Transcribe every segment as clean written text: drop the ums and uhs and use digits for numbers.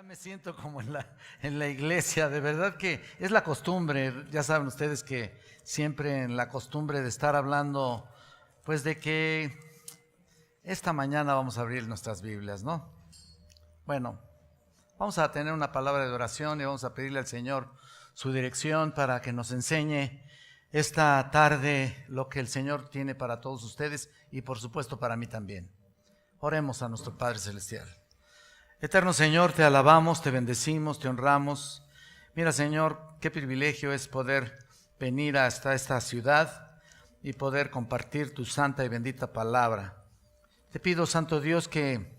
Ya me siento como en la iglesia, de verdad que es la costumbre, ya saben ustedes que siempre en la costumbre de estar hablando, pues de que esta mañana vamos a abrir nuestras Biblias, ¿no? Bueno, vamos a tener una palabra de oración y vamos a pedirle al Señor su dirección para que nos enseñe esta tarde lo que el Señor tiene para todos ustedes y por supuesto para mí también. Oremos a nuestro Padre Celestial. Eterno Señor, te alabamos, te bendecimos, te honramos. Mira, Señor, qué privilegio es poder venir hasta esta ciudad y poder compartir tu santa y bendita palabra. Te pido, Santo Dios, que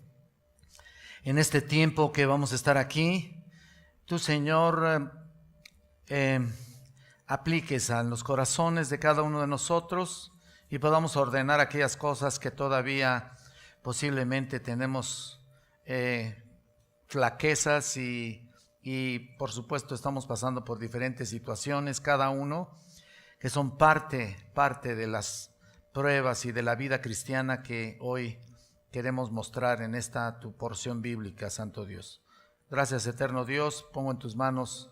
en este tiempo que vamos a estar aquí, tú, Señor, apliques a los corazones de cada uno de nosotros y podamos ordenar aquellas cosas que todavía posiblemente tenemos flaquezas y por supuesto estamos pasando por diferentes situaciones, cada uno, que son parte de las pruebas y de la vida cristiana que hoy queremos mostrar en esta tu porción bíblica, Santo Dios. Gracias, eterno Dios, pongo en tus manos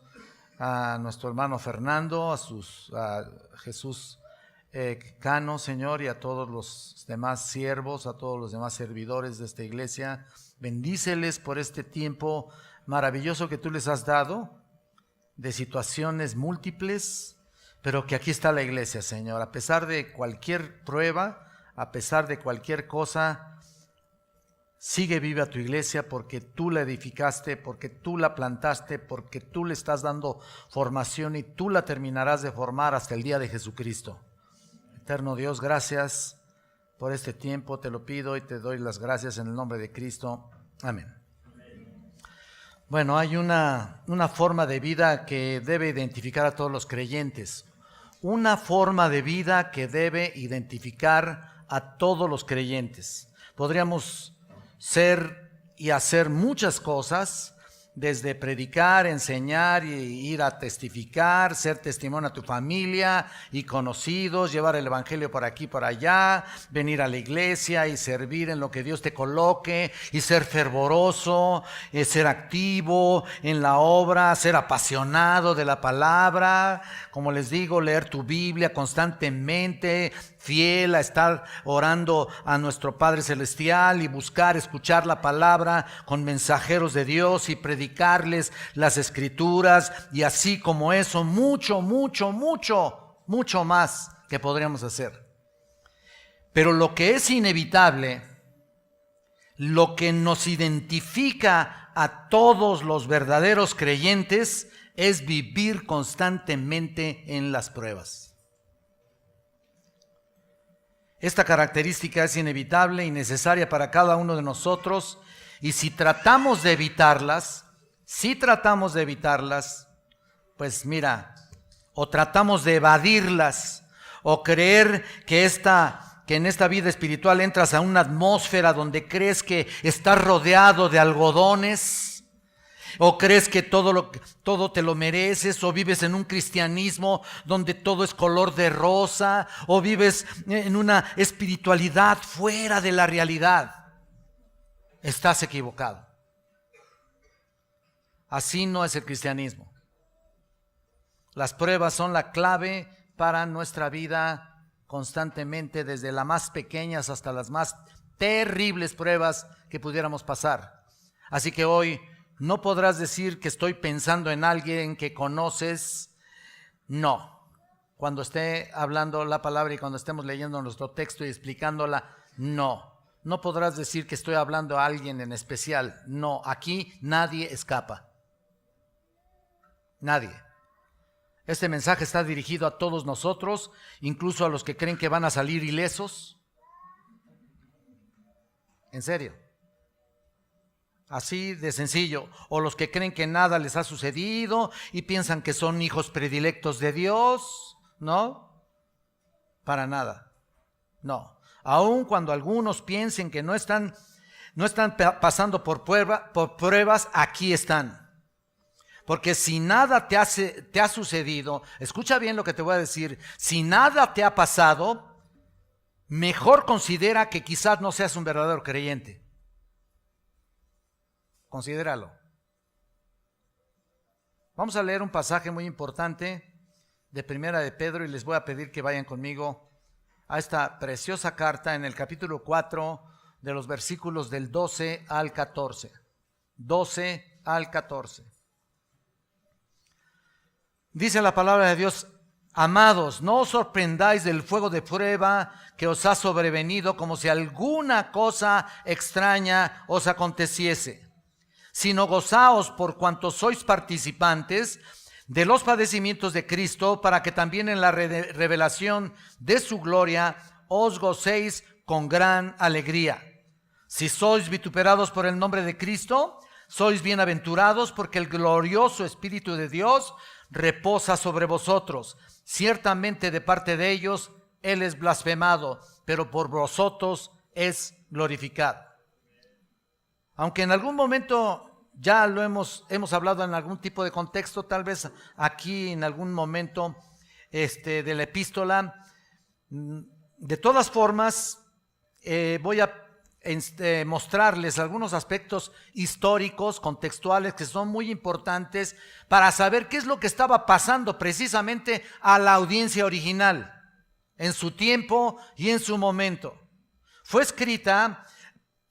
a nuestro hermano Fernando, a Jesús Cano, Señor, y a todos los demás siervos, a todos los demás servidores de esta iglesia. Bendíceles por este tiempo maravilloso que tú les has dado, de situaciones múltiples, pero que aquí está la iglesia, Señor. A pesar de cualquier prueba, a pesar de cualquier cosa, sigue viva tu iglesia porque tú la edificaste, porque tú la plantaste, porque tú le estás dando formación y tú la terminarás de formar hasta el día de Jesucristo. Eterno Dios, gracias por este tiempo, te lo pido y te doy las gracias en el nombre de Cristo. Amén. Bueno, hay una forma de vida que debe identificar a todos los creyentes. Una forma de vida que debe identificar a todos los creyentes. Podríamos ser y hacer muchas cosas, desde predicar, enseñar, y ir a testificar, ser testimonio a tu familia y conocidos, llevar el evangelio por aquí, por allá, venir a la iglesia y servir en lo que Dios te coloque y ser fervoroso, ser activo en la obra, ser apasionado de la palabra, como les digo, leer tu Biblia constantemente, fiel a estar orando a nuestro Padre Celestial y buscar escuchar la palabra con mensajeros de Dios y predicarles las Escrituras, y así como eso, mucho más que podríamos hacer. Pero lo que es inevitable, lo que nos identifica a todos los verdaderos creyentes, es vivir constantemente en las pruebas. Esta característica es inevitable y necesaria para cada uno de nosotros, y si tratamos de evitarlas, pues mira, o tratamos de evadirlas, o creer que en esta vida espiritual entras a una atmósfera donde crees que estás rodeado de algodones, o crees que todo te lo mereces, o vives en un cristianismo donde todo es color de rosa, o vives en una espiritualidad fuera de la realidad. Estás equivocado. Así no es el cristianismo. Las pruebas son la clave para nuestra vida constantemente, desde las más pequeñas hasta las más terribles pruebas que pudiéramos pasar. Así que hoy no podrás decir que estoy pensando en alguien que conoces. No. Cuando esté hablando la palabra y cuando estemos leyendo nuestro texto y explicándola, no. No podrás decir que estoy hablando a alguien en especial. No, aquí nadie escapa. Nadie. Este mensaje está dirigido a todos nosotros, incluso a los que creen que van a salir ilesos. En serio. Así de sencillo. O los que creen que nada les ha sucedido y piensan que son hijos predilectos de Dios. ¿No? Para nada. No. Aun cuando algunos piensen que no están pasando por pruebas, aquí están. Porque si nada te ha sucedido, escucha bien lo que te voy a decir, si nada te ha pasado, mejor considera que quizás no seas un verdadero creyente. Considéralo. Vamos a leer un pasaje muy importante de Primera de Pedro y les voy a pedir que vayan conmigo a esta preciosa carta en el capítulo 4 de los versículos del 12 al 14. 12 al 14. Dice la palabra de Dios: amados, no os sorprendáis del fuego de prueba que os ha sobrevenido como si alguna cosa extraña os aconteciese, sino gozaos por cuanto sois participantes de los padecimientos de Cristo, para que también en la revelación de su gloria os gocéis con gran alegría. Si sois vituperados por el nombre de Cristo, sois bienaventurados, porque el glorioso Espíritu de Dios reposa sobre vosotros. Ciertamente de parte de ellos Él es blasfemado, pero por vosotros es glorificado. Aunque en algún momento ya lo hemos hablado en algún tipo de contexto, tal vez aquí en algún momento de la epístola, de todas formas voy a mostrarles algunos aspectos históricos, contextuales, que son muy importantes para saber qué es lo que estaba pasando precisamente a la audiencia original en su tiempo y en su momento. Fue escrita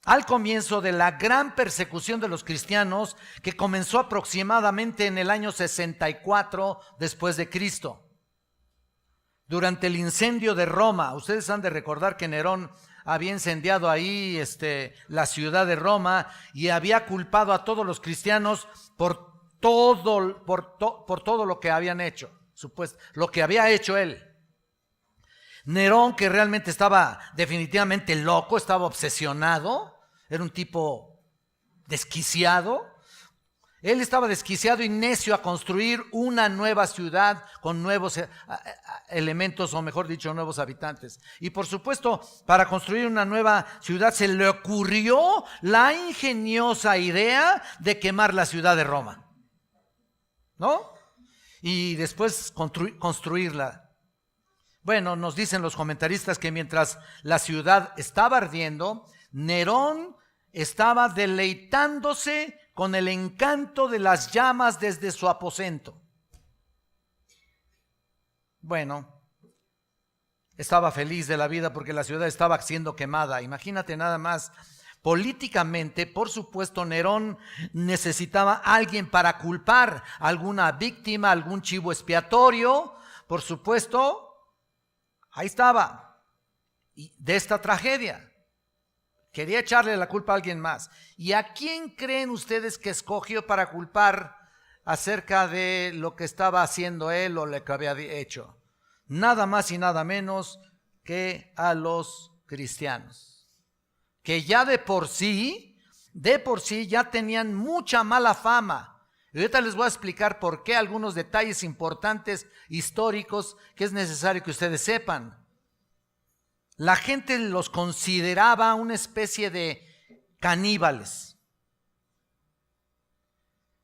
al comienzo de la gran persecución de los cristianos, que comenzó aproximadamente en el año 64 después de Cristo. Durante el incendio de Roma, ustedes han de recordar que Nerón había incendiado ahí la ciudad de Roma y había culpado a todos los cristianos por todo lo que habían hecho, lo que había hecho él. Nerón, que realmente estaba definitivamente loco, estaba obsesionado, era un tipo desquiciado. Él estaba desquiciado y necio a construir una nueva ciudad con nuevos elementos, o mejor dicho, nuevos habitantes. Y por supuesto, para construir una nueva ciudad se le ocurrió la ingeniosa idea de quemar la ciudad de Roma, ¿no? Y después construirla. Bueno, nos dicen los comentaristas que mientras la ciudad estaba ardiendo, Nerón estaba deleitándose con el encanto de las llamas desde su aposento. Bueno, estaba feliz de la vida porque la ciudad estaba siendo quemada. Imagínate nada más. Políticamente, por supuesto, Nerón necesitaba a alguien para culpar, alguna víctima, algún chivo expiatorio. Por supuesto, ahí estaba, y de esta tragedia. Quería echarle la culpa a alguien más. ¿Y a quién creen ustedes que escogió para culpar acerca de lo que estaba haciendo él o lo que había hecho? Nada más y nada menos que a los cristianos, que ya de por sí ya tenían mucha mala fama. Y ahorita les voy a explicar por qué, algunos detalles importantes históricos que es necesario que ustedes sepan. La gente los consideraba una especie de caníbales.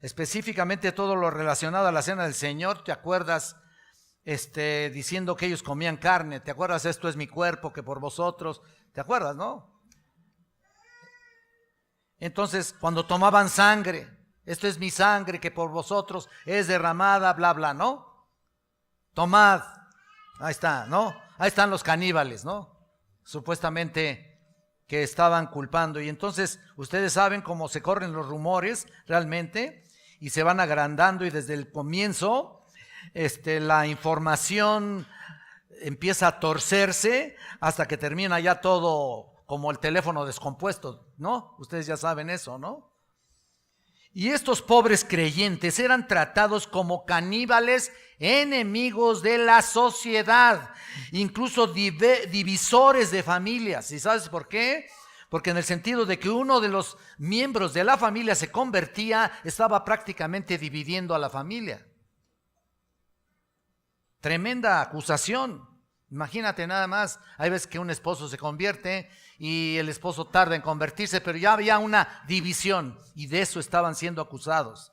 Específicamente todo lo relacionado a la cena del Señor, ¿te acuerdas? Diciendo que ellos comían carne, ¿te acuerdas? Esto es mi cuerpo que por vosotros, ¿te acuerdas, no? Entonces, cuando tomaban sangre, esto es mi sangre que por vosotros es derramada, bla, bla, ¿no? Tomad, ahí está, ¿no? Ahí están los caníbales, ¿no? Supuestamente que estaban culpando. Y entonces ustedes saben cómo se corren los rumores realmente y se van agrandando, y desde el comienzo la información empieza a torcerse hasta que termina ya todo como el teléfono descompuesto, ¿no? Ustedes ya saben eso, ¿no? Y estos pobres creyentes eran tratados como caníbales, enemigos de la sociedad, incluso divisores de familias. ¿Y sabes por qué? Porque en el sentido de que uno de los miembros de la familia se convertía, estaba prácticamente dividiendo a la familia. Tremenda acusación. Imagínate nada más, hay veces que un esposo se convierte y el esposo tarda en convertirse, pero ya había una división y de eso estaban siendo acusados.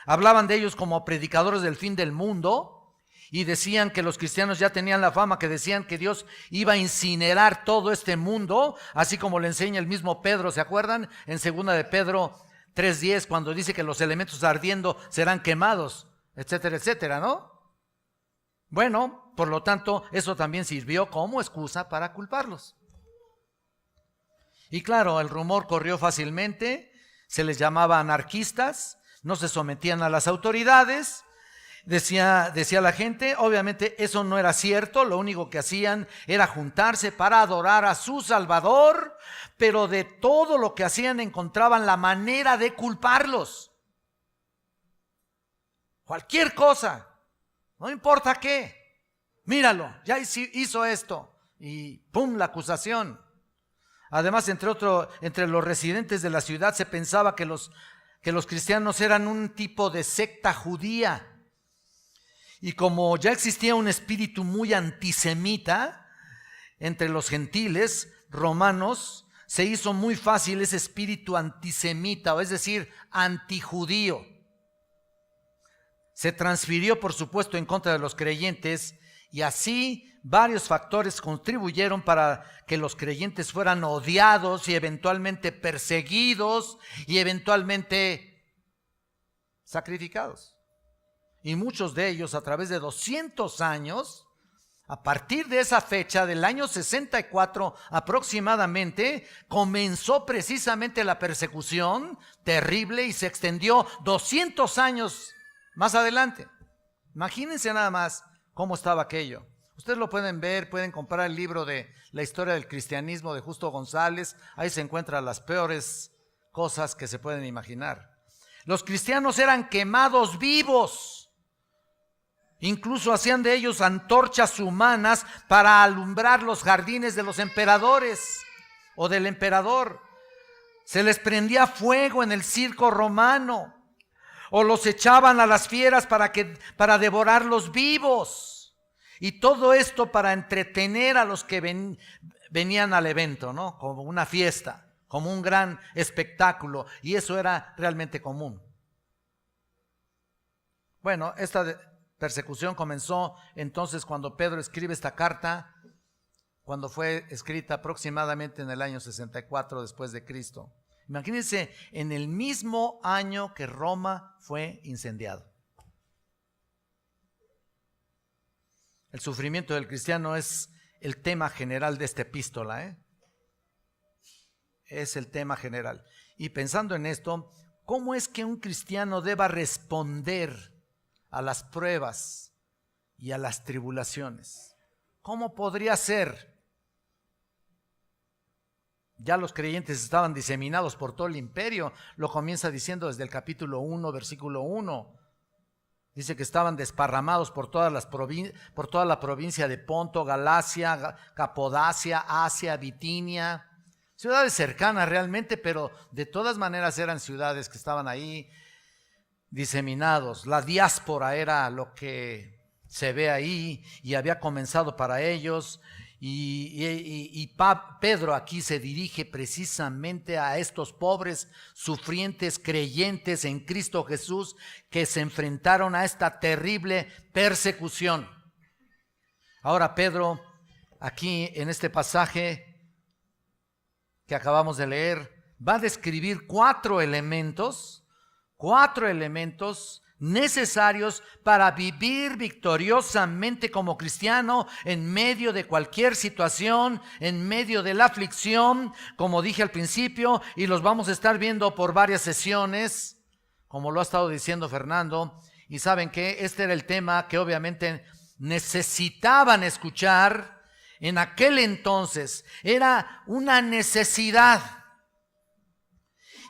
Hablaban de ellos como predicadores del fin del mundo y decían que los cristianos ya tenían la fama, que decían que Dios iba a incinerar todo este mundo, así como le enseña el mismo Pedro, ¿se acuerdan? En 2 de Pedro 3:10, cuando dice que los elementos ardiendo serán quemados. etcétera, etcétera, ¿no? Bueno, por lo tanto, eso también sirvió como excusa para culparlos. Y claro, el rumor corrió fácilmente, se les llamaba anarquistas, no se sometían a las autoridades, decía la gente, obviamente eso no era cierto, lo único que hacían era juntarse para adorar a su Salvador, pero de todo lo que hacían encontraban la manera de culparlos. Cualquier cosa, no importa qué, míralo, ya hizo esto, y ¡pum!, la acusación. Además, entre los residentes de la ciudad se pensaba que los cristianos eran un tipo de secta judía. Y como ya existía un espíritu muy antisemita entre los gentiles romanos, se hizo muy fácil ese espíritu antisemita, es decir, antijudío. Se transfirió, por supuesto, en contra de los creyentes, y así varios factores contribuyeron para que los creyentes fueran odiados y eventualmente perseguidos y eventualmente sacrificados. Y muchos de ellos, a través de 200 años, a partir de esa fecha, del año 64 aproximadamente, comenzó precisamente la persecución terrible y se extendió 200 años más adelante. Imagínense nada más cómo estaba aquello. Ustedes lo pueden ver, pueden comprar el libro de La historia del cristianismo de Justo González. Ahí se encuentran las peores cosas que se pueden imaginar. Los cristianos eran quemados vivos. Incluso hacían de ellos antorchas humanas para alumbrar los jardines de los emperadores o del emperador. Se les prendía fuego en el circo romano o los echaban a las fieras para devorarlos vivos. Y todo esto para entretener a los que venían al evento, ¿no? Como una fiesta, como un gran espectáculo. Y eso era realmente común. Bueno, esta persecución comenzó entonces cuando Pedro escribe esta carta, cuando fue escrita aproximadamente en el año 64 después de Cristo. Imagínense, en el mismo año que Roma fue incendiado. El sufrimiento del cristiano es el tema general de esta epístola, Es el tema general. Y pensando en esto, ¿cómo es que un cristiano deba responder a las pruebas y a las tribulaciones? ¿Cómo podría ser? Ya los creyentes estaban diseminados por todo el imperio. Lo comienza diciendo desde el capítulo 1, versículo 1. Dice que estaban desparramados por toda la provincia de Ponto, Galacia, Capodacia, Asia, Bitinia. Ciudades cercanas realmente, pero de todas maneras eran ciudades que estaban ahí diseminados. La diáspora era lo que se ve ahí y había comenzado para ellos. Y Pedro aquí se dirige precisamente a estos pobres sufrientes creyentes en Cristo Jesús que se enfrentaron a esta terrible persecución. Ahora Pedro, aquí en este pasaje que acabamos de leer, va a describir cuatro elementos necesarios para vivir victoriosamente como cristiano en medio de cualquier situación, en medio de la aflicción, como dije al principio, y los vamos a estar viendo por varias sesiones, como lo ha estado diciendo Fernando. Y saben que este era el tema que obviamente necesitaban escuchar en aquel entonces. Era una necesidad.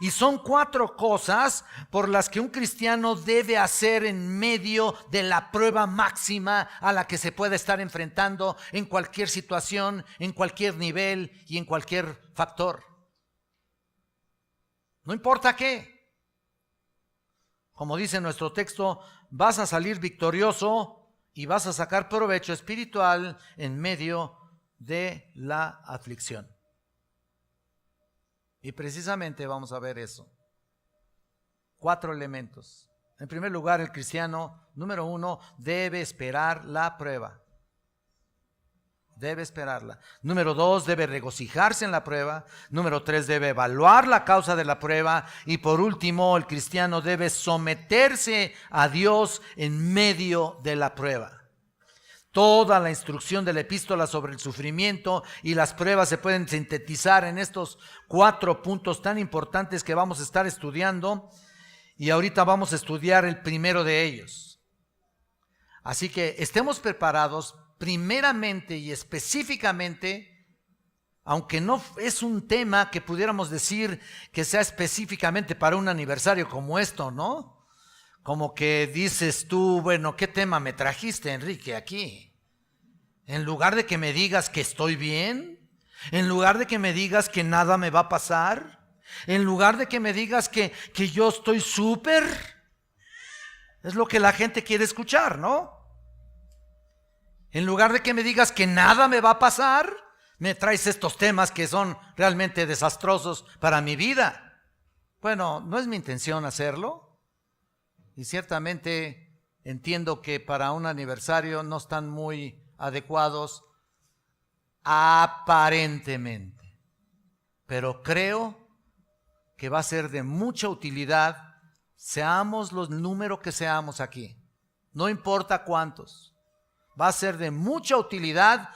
Y son cuatro cosas por las que un cristiano debe hacer en medio de la prueba máxima a la que se puede estar enfrentando en cualquier situación, en cualquier nivel y en cualquier factor. No importa qué. Como dice nuestro texto, vas a salir victorioso y vas a sacar provecho espiritual en medio de la aflicción. Y precisamente vamos a ver eso. Cuatro elementos. En primer lugar, el cristiano, número uno, debe esperar la prueba. Debe esperarla. Número 2, debe regocijarse en la prueba. Número 3, debe evaluar la causa de la prueba. Y por último, el cristiano debe someterse a Dios en medio de la prueba. Toda la instrucción de la epístola sobre el sufrimiento y las pruebas se pueden sintetizar en estos 4 puntos tan importantes que vamos a estar estudiando. Y ahorita vamos a estudiar el primero de ellos. Así que estemos preparados primeramente y específicamente, aunque no es un tema que pudiéramos decir que sea específicamente para un aniversario como esto, ¿no? Como que dices tú, bueno, ¿qué tema me trajiste, Enrique, aquí? En lugar de que me digas que estoy bien, en lugar de que me digas que nada me va a pasar, en lugar de que me digas que yo estoy súper, es lo que la gente quiere escuchar, ¿no? En lugar de que me digas que nada me va a pasar, me traes estos temas que son realmente desastrosos para mi vida. Bueno, no es mi intención hacerlo. Y ciertamente entiendo que para un aniversario no están muy adecuados aparentemente. Pero creo que va a ser de mucha utilidad, seamos los números que seamos aquí. No importa cuántos. Va a ser de mucha utilidad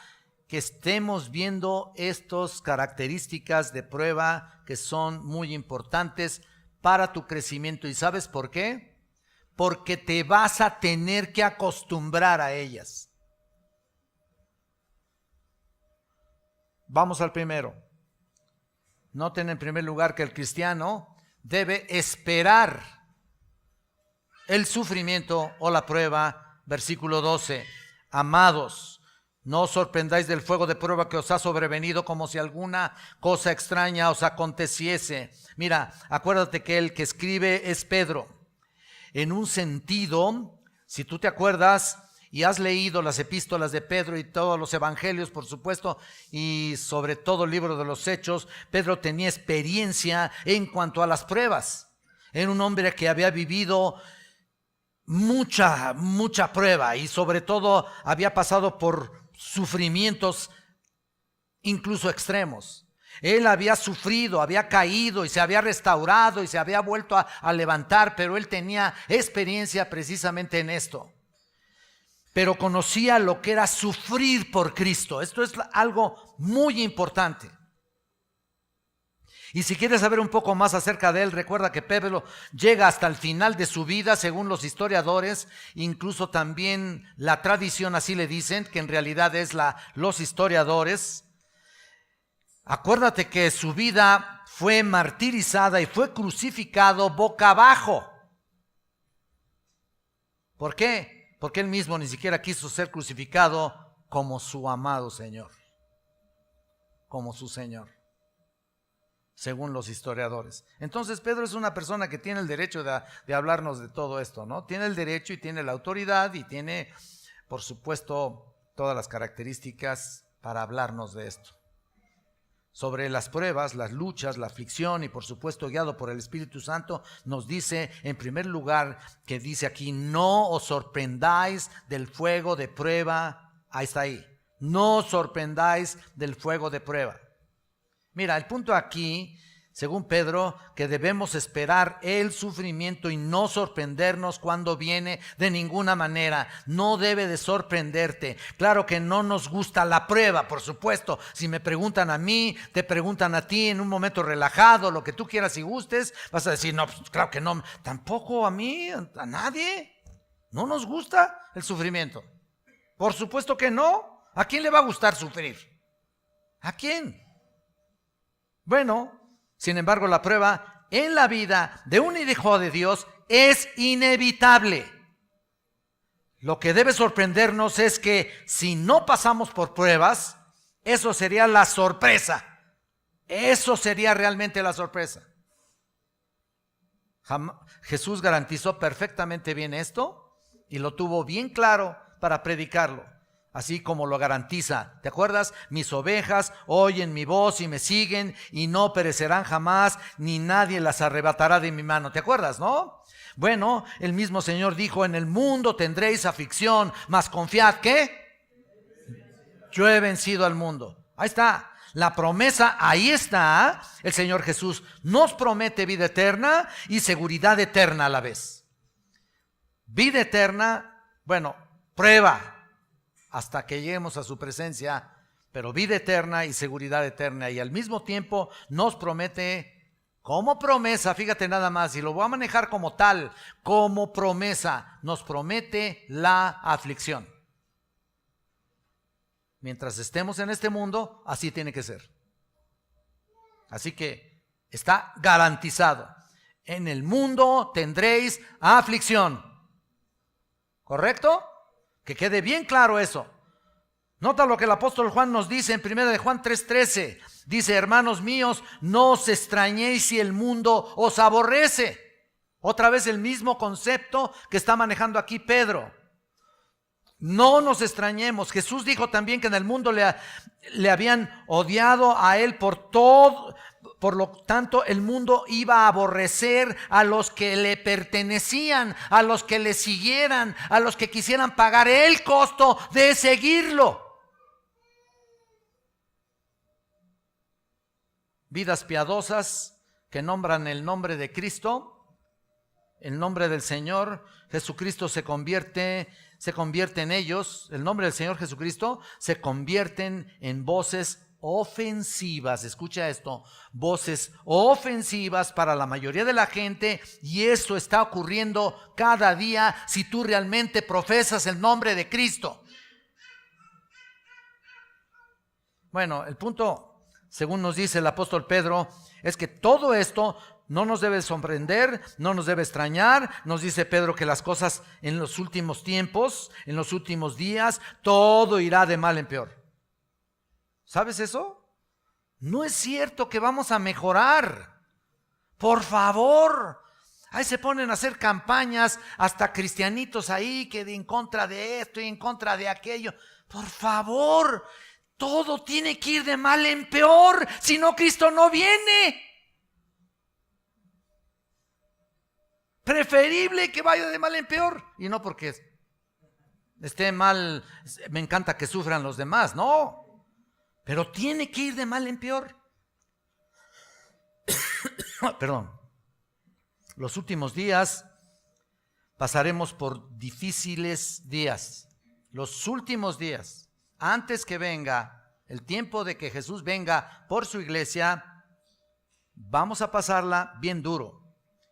que estemos viendo estas características de prueba que son muy importantes para tu crecimiento. ¿Y sabes por qué? Porque te vas a tener que acostumbrar a ellas. Vamos al primero. Noten en primer lugar que el cristiano debe esperar el sufrimiento o la prueba. Versículo 12. Amados, no os sorprendáis del fuego de prueba que os ha sobrevenido como si alguna cosa extraña os aconteciese. Mira, acuérdate que el que escribe es Pedro. En un sentido, si tú te acuerdas y has leído las epístolas de Pedro y todos los evangelios, por supuesto, y sobre todo el libro de los Hechos, Pedro tenía experiencia en cuanto a las pruebas. Era un hombre que había vivido mucha prueba y sobre todo había pasado por sufrimientos incluso extremos. Él había sufrido, había caído y se había restaurado y se había vuelto a levantar, pero él tenía experiencia precisamente en esto. Pero conocía lo que era sufrir por Cristo. Esto es algo muy importante. Y si quieres saber un poco más acerca de él, recuerda que Pedro llega hasta el final de su vida, según los historiadores, incluso también la tradición así le dicen, que en realidad es los historiadores. Acuérdate que su vida fue martirizada y fue crucificado boca abajo. ¿Por qué? Porque él mismo ni siquiera quiso ser crucificado como su amado Señor, como su Señor, según los historiadores. Entonces Pedro es una persona que tiene el derecho de hablarnos de todo esto, ¿no? Tiene el derecho y tiene la autoridad y tiene, por supuesto, todas las características para hablarnos de esto. Sobre las pruebas, las luchas, la aflicción y por supuesto guiado por el Espíritu Santo, nos dice en primer lugar que dice aquí, no os sorprendáis del fuego de prueba. Ahí está ahí. No os sorprendáis del fuego de prueba. Mira, el punto aquí, según Pedro, que debemos esperar el sufrimiento y no sorprendernos cuando viene de ninguna manera. No debe de sorprenderte. Claro que no nos gusta la prueba, por supuesto. Si me preguntan a mí, te preguntan a ti en un momento relajado, lo que tú quieras y gustes, vas a decir, no, pues, claro que no. Tampoco a mí, a nadie. No nos gusta el sufrimiento. Por supuesto que no. ¿A quién le va a gustar sufrir? ¿A quién? Bueno, sin embargo, la prueba en la vida de un hijo de Dios es inevitable. Lo que debe sorprendernos es que si no pasamos por pruebas, eso sería la sorpresa. Eso sería realmente la sorpresa. Jesús garantizó perfectamente bien esto y lo tuvo bien claro para predicarlo. Así como lo garantiza, ¿te acuerdas? Mis ovejas oyen mi voz y me siguen y no perecerán jamás, ni nadie las arrebatará de mi mano. ¿Te acuerdas, no? Bueno, el mismo Señor dijo, en el mundo tendréis aflicción, mas confiad, ¿qué? Yo he vencido al mundo. Ahí está. La promesa, ahí está. El Señor Jesús nos promete vida eterna y seguridad eterna a la vez. Vida eterna, bueno, prueba hasta que lleguemos a su presencia, pero vida eterna y seguridad eterna. Y al mismo tiempo nos promete, como promesa, fíjate nada más, y lo voy a manejar como tal, como promesa, nos promete la aflicción. Mientras estemos en este mundo, así tiene que ser. Así que está garantizado. En el mundo tendréis aflicción. ¿Correcto? Que quede bien claro eso. Nota lo que el apóstol Juan nos dice en 1 de Juan 3:13. Dice, hermanos míos, no os extrañéis si el mundo os aborrece. Otra vez el mismo concepto que está manejando aquí Pedro. No nos extrañemos. Jesús dijo también que en el mundo le habían odiado a él por todo. Por lo tanto, el mundo iba a aborrecer a los que le pertenecían, a los que le siguieran, a los que quisieran pagar el costo de seguirlo. Vidas piadosas que nombran el nombre de Cristo, el nombre del Señor Jesucristo se convierte en ellos, el nombre del Señor Jesucristo se convierten en voces ofensivas. Escucha esto, voces ofensivas para la mayoría de la gente, y esto está ocurriendo cada día si tú realmente profesas el nombre de Cristo. Bueno, el punto, según nos dice el apóstol Pedro, es que todo esto no nos debe sorprender, no nos debe extrañar. Nos dice Pedro que las cosas en los últimos tiempos, en los últimos días, todo irá de mal en peor. ¿Sabes eso? No es cierto que vamos a mejorar. Por favor. Ahí se ponen a hacer campañas, hasta cristianitos ahí, que en contra de esto y en contra de aquello. Por favor, todo tiene que ir de mal en peor, si no Cristo no viene. Preferible que vaya de mal en peor, y no porque esté mal, me encanta que sufran los demás, no, pero tiene que ir de mal en peor. Perdón. Los últimos días pasaremos por difíciles días. Los últimos días, antes que venga el tiempo de que Jesús venga por su iglesia, vamos a pasarla bien duro.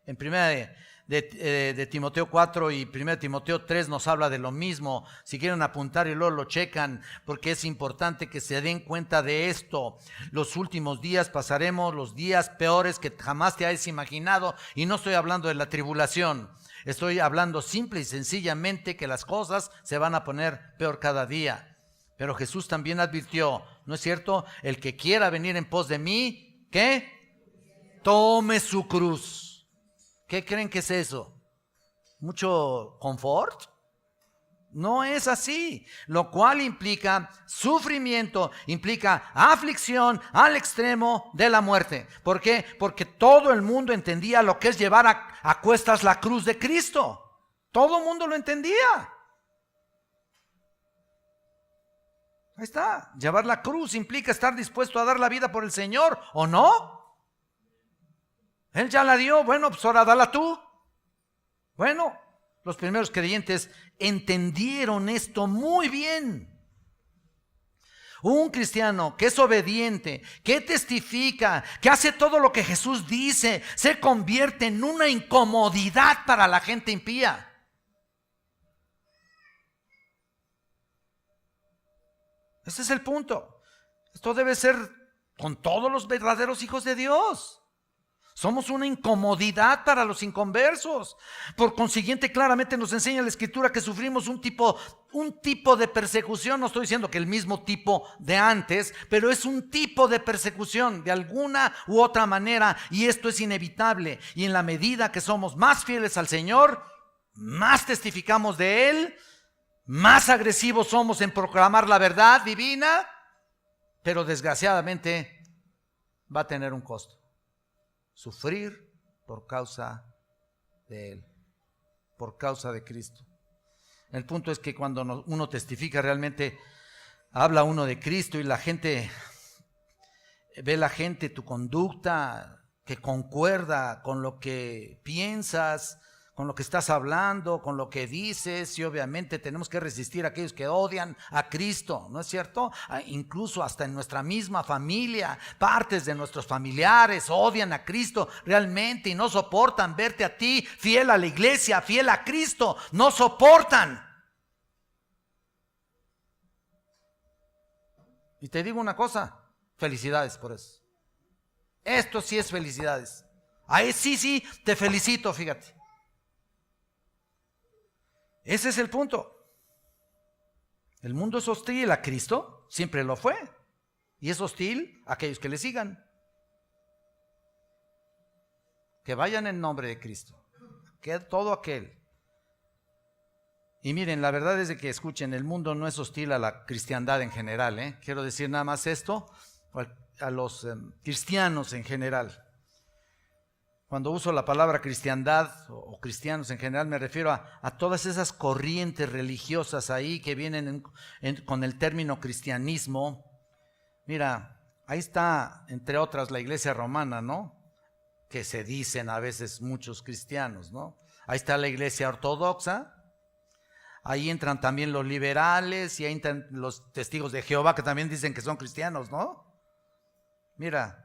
En primera de Timoteo 4 y 1 Timoteo 3 nos habla de lo mismo. Si quieren apuntar y luego lo checan, porque es importante que se den cuenta de esto. Los últimos días pasaremos los días peores que jamás te hayas imaginado, y no estoy hablando de la tribulación, estoy hablando simple y sencillamente que las cosas se van a poner peor cada día. Pero Jesús también advirtió, ¿no es cierto? El que quiera venir en pos de mí, ¿qué? Tome su cruz. ¿Qué creen que es eso? ¿Mucho confort? No es así, lo cual implica sufrimiento, implica aflicción al extremo de la muerte. ¿Por qué? Porque todo el mundo entendía lo que es llevar a cuestas la cruz de Cristo. Todo el mundo lo entendía. Ahí está, llevar la cruz implica estar dispuesto a dar la vida por el Señor, ¿o no? Él ya la dio, bueno, pues ahora dala tú. Bueno, los primeros creyentes entendieron esto muy bien. Un cristiano que es obediente, que testifica, que hace todo lo que Jesús dice, se convierte en una incomodidad para la gente impía. Ese es el punto. Esto debe ser con todos los verdaderos hijos de Dios. Somos una incomodidad para los inconversos. Por consiguiente, claramente nos enseña la Escritura que sufrimos un tipo de persecución. No estoy diciendo que el mismo tipo de antes, pero es un tipo de persecución de alguna u otra manera, y esto es inevitable. Y en la medida que somos más fieles al Señor, más testificamos de Él, más agresivos somos en proclamar la verdad divina, pero desgraciadamente va a tener un costo. Sufrir por causa de Él, por causa de Cristo. El punto es que cuando uno testifica realmente habla uno de Cristo y la gente, ve la gente tu conducta que concuerda con lo que piensas, con lo que estás hablando, con lo que dices, y obviamente tenemos que resistir a aquellos que odian a Cristo, ¿no es cierto? Incluso hasta en nuestra misma familia, partes de nuestros familiares odian a Cristo realmente y no soportan verte a ti fiel a la iglesia, fiel a Cristo, no soportan. Y te digo una cosa, felicidades por eso. Esto sí es felicidades. Ahí sí, te felicito, fíjate. Ese es el punto. El mundo es hostil a Cristo, siempre lo fue. Y es hostil a aquellos que le sigan. Que vayan en nombre de Cristo. Que todo aquel. Y miren, la verdad es de que escuchen, el mundo no es hostil a la cristiandad en general. Quiero decir nada más esto, a los cristianos en general. Cuando uso la palabra cristiandad o cristianos en general, me refiero a todas esas corrientes religiosas ahí que vienen con el término cristianismo. Mira, ahí está, entre otras, la iglesia romana, ¿no? Que se dicen a veces muchos cristianos, ¿no? Ahí está la iglesia ortodoxa. Ahí entran también los liberales y ahí entran los testigos de Jehová que también dicen que son cristianos, ¿no? Mira,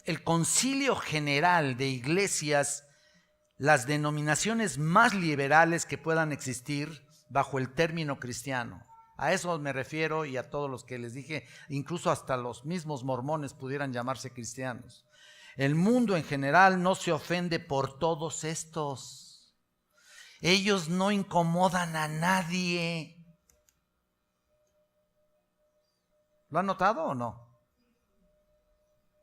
el Concilio General de Iglesias, las denominaciones más liberales que puedan existir bajo el término cristiano. A eso me refiero y a todos los que les dije, incluso hasta los mismos mormones pudieran llamarse cristianos. El mundo en general no se ofende por todos estos. Ellos no incomodan a nadie. ¿Lo han notado o no?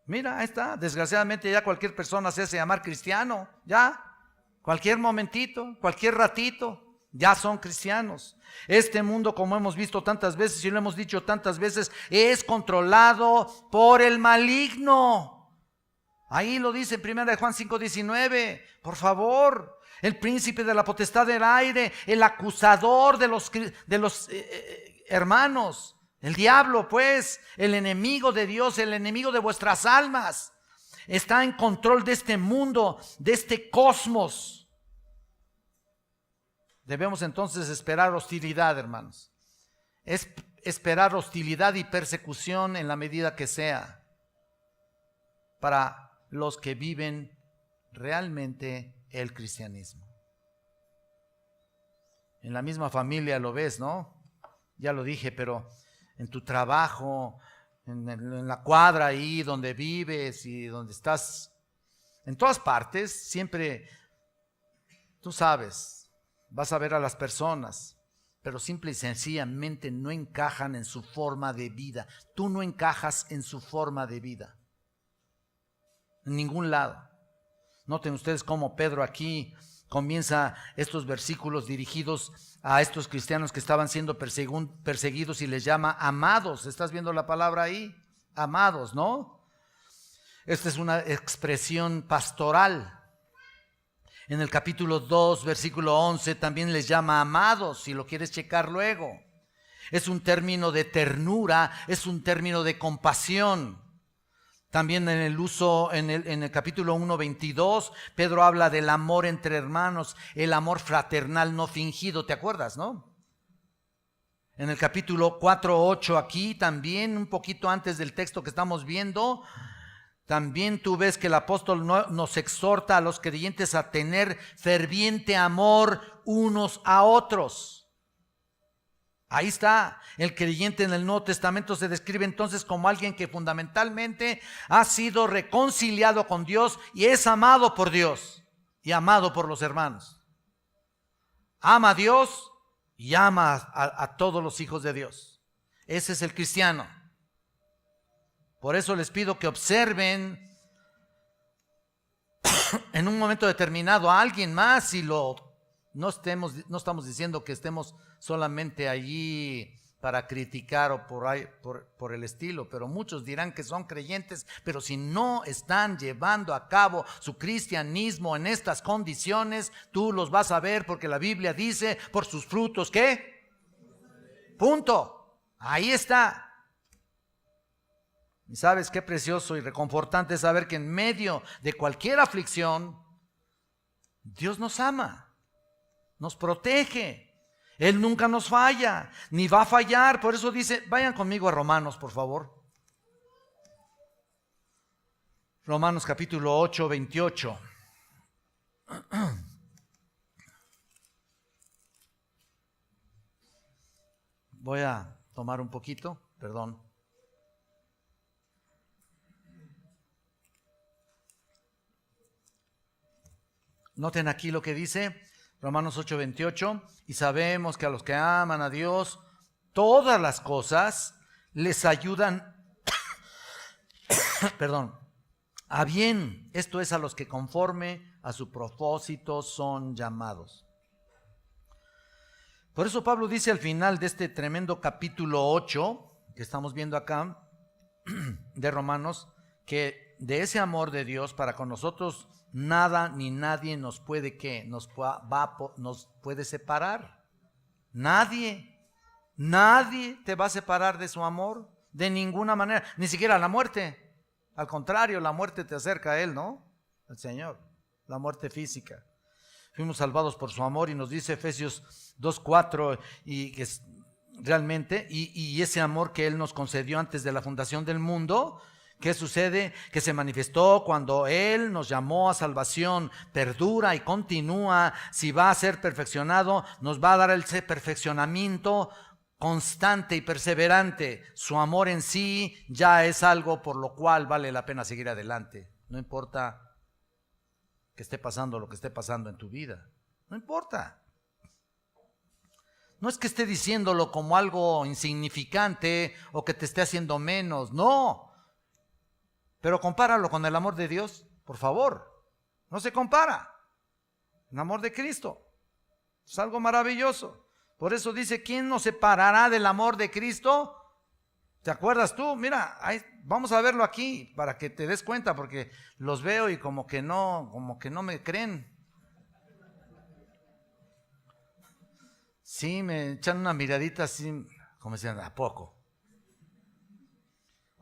Mira, ahí está, desgraciadamente ya cualquier persona se hace llamar cristiano, ya, cualquier momentito, cualquier ratito, ya son cristianos. Este mundo, como hemos visto tantas veces y lo hemos dicho tantas veces, es controlado por el maligno. Ahí lo dice en 1 Juan 5:19, por favor, el príncipe de la potestad del aire, el acusador de los hermanos. El diablo, pues, el enemigo de Dios, el enemigo de vuestras almas, está en control de este mundo, de este cosmos. Debemos entonces esperar hostilidad, hermanos. Es esperar hostilidad y persecución en la medida que sea para los que viven realmente el cristianismo. En la misma familia lo ves, ¿no? Ya lo dije, pero en tu trabajo, en la cuadra ahí donde vives y donde estás, en todas partes, siempre, tú sabes, vas a ver a las personas, pero simple y sencillamente no encajan en su forma de vida. Tú no encajas en su forma de vida, en ningún lado. Noten ustedes cómo Pedro aquí comienza estos versículos dirigidos a estos cristianos que estaban siendo perseguidos y les llama amados. ¿Estás viendo la palabra ahí? Amados, ¿no? Esta es una expresión pastoral. En el capítulo 2, versículo 11, también les llama amados, si lo quieres checar luego. Es un término de ternura, es un término de compasión. También en el capítulo 1:22, Pedro habla del amor entre hermanos, el amor fraternal no fingido, ¿te acuerdas, no? En el capítulo 4:8 aquí también, un poquito antes del texto que estamos viendo, también tú ves que el apóstol nos exhorta a los creyentes a tener ferviente amor unos a otros. Ahí está, el creyente en el Nuevo Testamento se describe entonces como alguien que fundamentalmente ha sido reconciliado con Dios y es amado por Dios y amado por los hermanos. Ama a Dios y ama a todos los hijos de Dios. Ese es el cristiano. Por eso les pido que observen en un momento determinado a alguien más y no estamos diciendo que estemos solamente allí para criticar o por el estilo, pero muchos dirán que son creyentes, pero si no están llevando a cabo su cristianismo en estas condiciones, tú los vas a ver porque la Biblia dice, por sus frutos, ¿qué? Punto. Ahí está. Y sabes qué precioso y reconfortante es saber que en medio de cualquier aflicción, Dios nos ama, nos protege. Él nunca nos falla, ni va a fallar. Por eso dice, vayan conmigo a Romanos, por favor. Romanos capítulo 8, 28. Voy a tomar un poquito, perdón. Noten aquí lo que dice Romanos 8, 28. Y sabemos que a los que aman a Dios, todas las cosas les ayudan, perdón, a bien. Esto es a los que conforme a su propósito son llamados. Por eso Pablo dice al final de este tremendo capítulo 8 que estamos viendo acá de Romanos, que de ese amor de Dios para con nosotros nada ni nadie nos puede nos puede separar. Nadie te va a separar de su amor de ninguna manera, ni siquiera la muerte. Al contrario, la muerte te acerca a Él, ¿no? Al Señor, la muerte física. Fuimos salvados por su amor y nos dice Efesios 2:4 y que realmente y ese amor que Él nos concedió antes de la fundación del mundo. ¿Qué sucede? Que se manifestó cuando Él nos llamó a salvación, perdura y continúa. Si va a ser perfeccionado, nos va a dar ese perfeccionamiento constante y perseverante. Su amor en sí ya es algo por lo cual vale la pena seguir adelante. No importa que esté pasando lo que esté pasando en tu vida. No importa. No es que esté diciéndolo como algo insignificante o que te esté haciendo menos. No. Pero compáralo con el amor de Dios, por favor. No se compara. El amor de Cristo es algo maravilloso. Por eso dice, ¿quién nos separará del amor de Cristo? ¿Te acuerdas tú? Mira, vamos a verlo aquí para que te des cuenta, porque los veo y como que no me creen. Sí, me echan una miradita así, como decían, ¿a poco?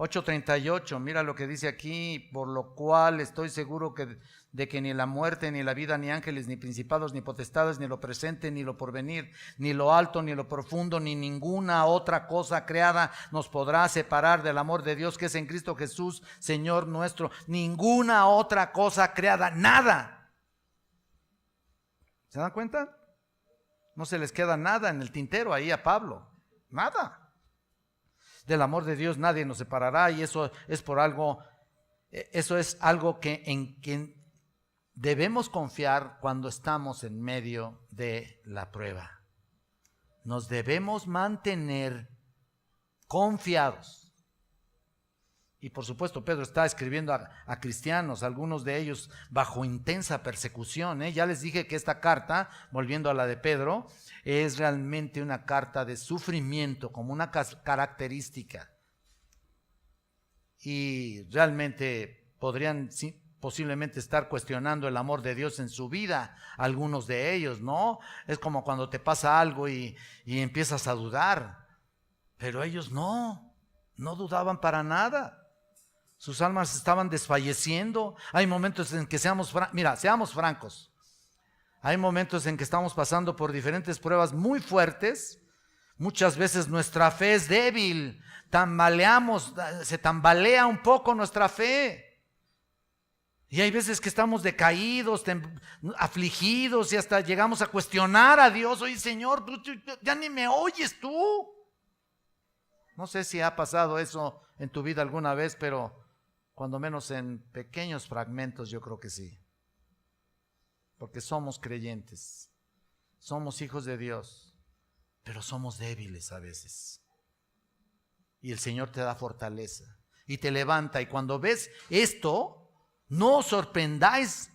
8:38, mira lo que dice aquí, por lo cual estoy seguro de que ni la muerte, ni la vida, ni ángeles, ni principados, ni potestades, ni lo presente, ni lo porvenir, ni lo alto, ni lo profundo, ni ninguna otra cosa creada nos podrá separar del amor de Dios que es en Cristo Jesús, Señor nuestro. Ninguna otra cosa creada, nada. ¿Se dan cuenta? No se les queda nada en el tintero ahí a Pablo, nada. Del amor de Dios nadie nos separará, y eso es algo en quien debemos confiar cuando estamos en medio de la prueba. Nos debemos mantener confiados. Y por supuesto Pedro está escribiendo a cristianos, algunos de ellos bajo intensa persecución. Ya les dije que esta carta, volviendo a la de Pedro, es realmente una carta de sufrimiento como una característica. Y realmente podrían posiblemente estar cuestionando el amor de Dios en su vida, algunos de ellos, ¿no? Es como cuando te pasa algo y empiezas a dudar, pero ellos no dudaban para nada. Sus almas estaban desfalleciendo. Hay momentos en que seamos francos. Hay momentos en que estamos pasando por diferentes pruebas muy fuertes. Muchas veces nuestra fe es débil. Se tambalea un poco nuestra fe. Y hay veces que estamos decaídos, afligidos, y hasta llegamos a cuestionar a Dios. Oye, Señor, ya ni me oyes tú. No sé si ha pasado eso en tu vida alguna vez, pero cuando menos en pequeños fragmentos yo creo que sí. Porque somos creyentes, somos hijos de Dios, pero somos débiles a veces. Y el Señor te da fortaleza y te levanta. Y cuando ves esto, no os sorprendáis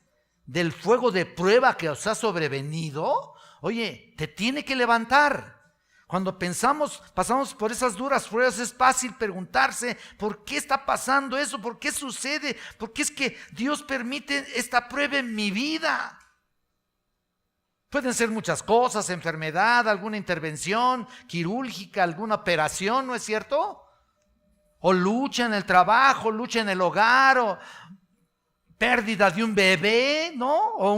del fuego de prueba que os ha sobrevenido. Oye, te tiene que levantar. Cuando pasamos por esas duras pruebas, es fácil preguntarse, ¿por qué está pasando eso? ¿Por qué sucede? ¿Por qué es que Dios permite esta prueba en mi vida? Pueden ser muchas cosas, enfermedad, alguna intervención quirúrgica, alguna operación, ¿no es cierto? O lucha en el trabajo, lucha en el hogar, o pérdida de un bebé, ¿no? O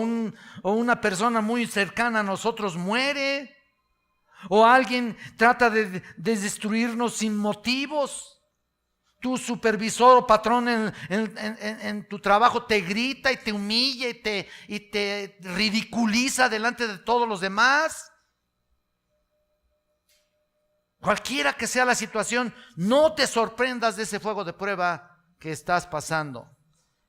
una persona muy cercana a nosotros muere. O alguien trata de destruirnos sin motivos. Tu supervisor o patrón en tu trabajo te grita y te humilla y te ridiculiza delante de todos los demás. Cualquiera que sea la situación, no te sorprendas de ese fuego de prueba que estás pasando.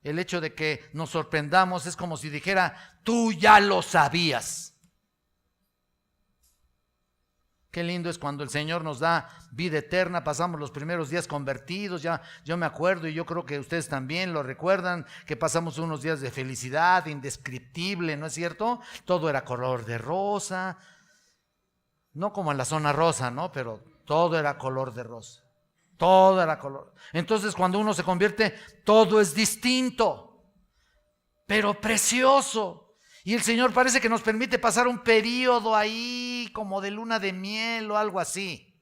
El hecho de que nos sorprendamos es como si dijera, tú ya lo sabías. Qué lindo es cuando el Señor nos da vida eterna, pasamos los primeros días convertidos, ya yo me acuerdo y yo creo que ustedes también lo recuerdan, que pasamos unos días de felicidad indescriptible, ¿no es cierto? Todo era color de rosa, no como en la zona rosa, ¿no? Pero todo era color de rosa, todo era color. Entonces cuando uno se convierte, todo es distinto, pero precioso. Y el Señor parece que nos permite pasar un periodo ahí como de luna de miel o algo así.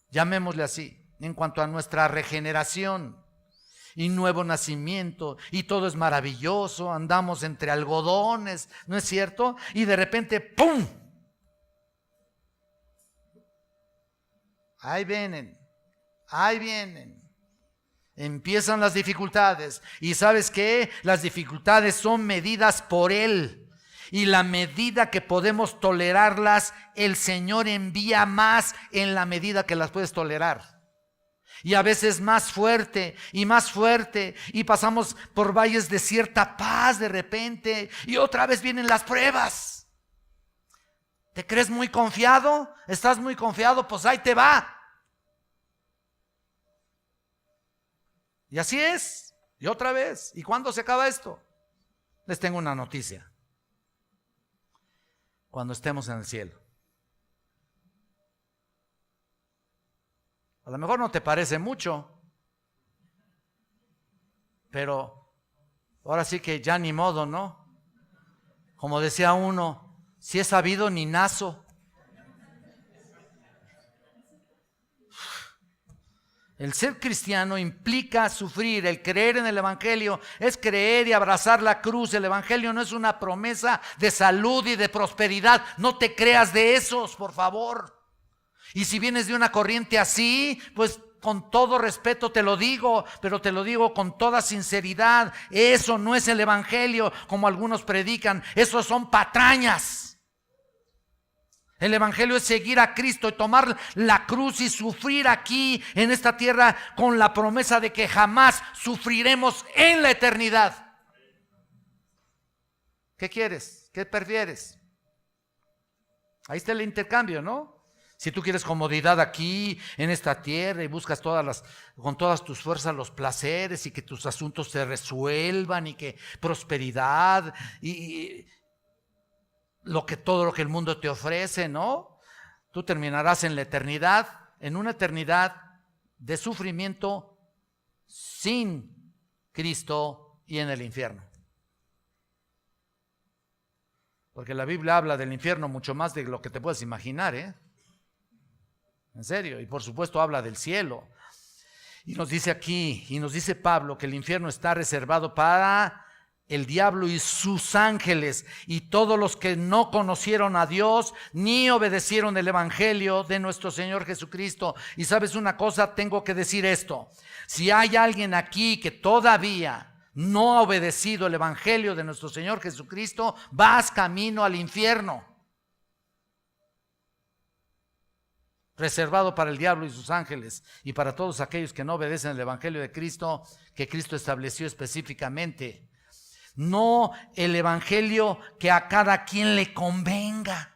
Llamémosle así, en cuanto a nuestra regeneración y nuevo nacimiento. Y todo es maravilloso, andamos entre algodones, ¿no es cierto? Y de repente, ¡pum! Ahí vienen. Empiezan las dificultades y ¿sabes qué? Las dificultades son medidas por Él y la medida que podemos tolerarlas, el Señor envía más en la medida que las puedes tolerar. Y a veces más fuerte y pasamos por valles de cierta paz de repente y otra vez vienen las pruebas. ¿Te crees muy confiado? ¿Estás muy confiado? Pues ahí te va. Y así es, y otra vez. ¿Y cuándo se acaba esto? Les tengo una noticia. Cuando estemos en el cielo. A lo mejor no te parece mucho, pero ahora sí que ya ni modo, ¿no? Como decía uno, si es sabido ni nazo. El ser cristiano implica sufrir, el creer en el Evangelio es creer y abrazar la cruz. El Evangelio no es una promesa de salud y de prosperidad. No te creas de esos, por favor. Y si vienes de una corriente así, pues con todo respeto te lo digo, pero te lo digo con toda sinceridad. Eso no es el Evangelio como algunos predican. Eso son patrañas. El Evangelio es seguir a Cristo y tomar la cruz y sufrir aquí en esta tierra con la promesa de que jamás sufriremos en la eternidad. ¿Qué quieres? ¿Qué prefieres? Ahí está el intercambio, ¿no? Si tú quieres comodidad aquí en esta tierra y buscas con todas tus fuerzas los placeres y que tus asuntos se resuelvan y que prosperidad y todo lo que el mundo te ofrece, ¿no? Tú terminarás en la eternidad, en una eternidad de sufrimiento sin Cristo y en el infierno. Porque la Biblia habla del infierno mucho más de lo que te puedes imaginar, ¿eh? En serio, y por supuesto habla del cielo. Y nos dice aquí, y nos dice Pablo, que el infierno está reservado para el diablo y sus ángeles y todos los que no conocieron a Dios ni obedecieron el Evangelio de nuestro Señor Jesucristo. Y sabes una cosa, tengo que decir esto: si hay alguien aquí que todavía no ha obedecido el Evangelio de nuestro Señor Jesucristo, vas camino al infierno, reservado para el diablo y sus ángeles y para todos aquellos que no obedecen el Evangelio de Cristo, que Cristo estableció específicamente. No el Evangelio que a cada quien le convenga.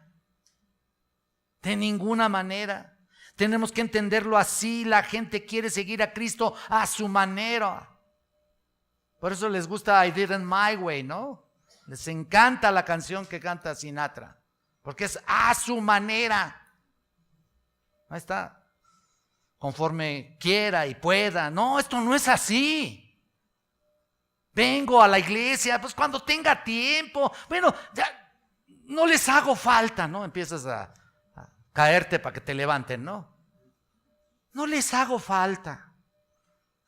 De ninguna manera. Tenemos que entenderlo así. La gente quiere seguir a Cristo a su manera. Por eso les gusta I Did It My Way, ¿no? Les encanta la canción que canta Sinatra, porque es a su manera. Ahí está. Conforme quiera y pueda. No, esto no es así. Vengo a la iglesia, pues cuando tenga tiempo. Bueno, ya, no les hago falta, ¿no? Empiezas a caerte para que te levanten, ¿no? No les hago falta.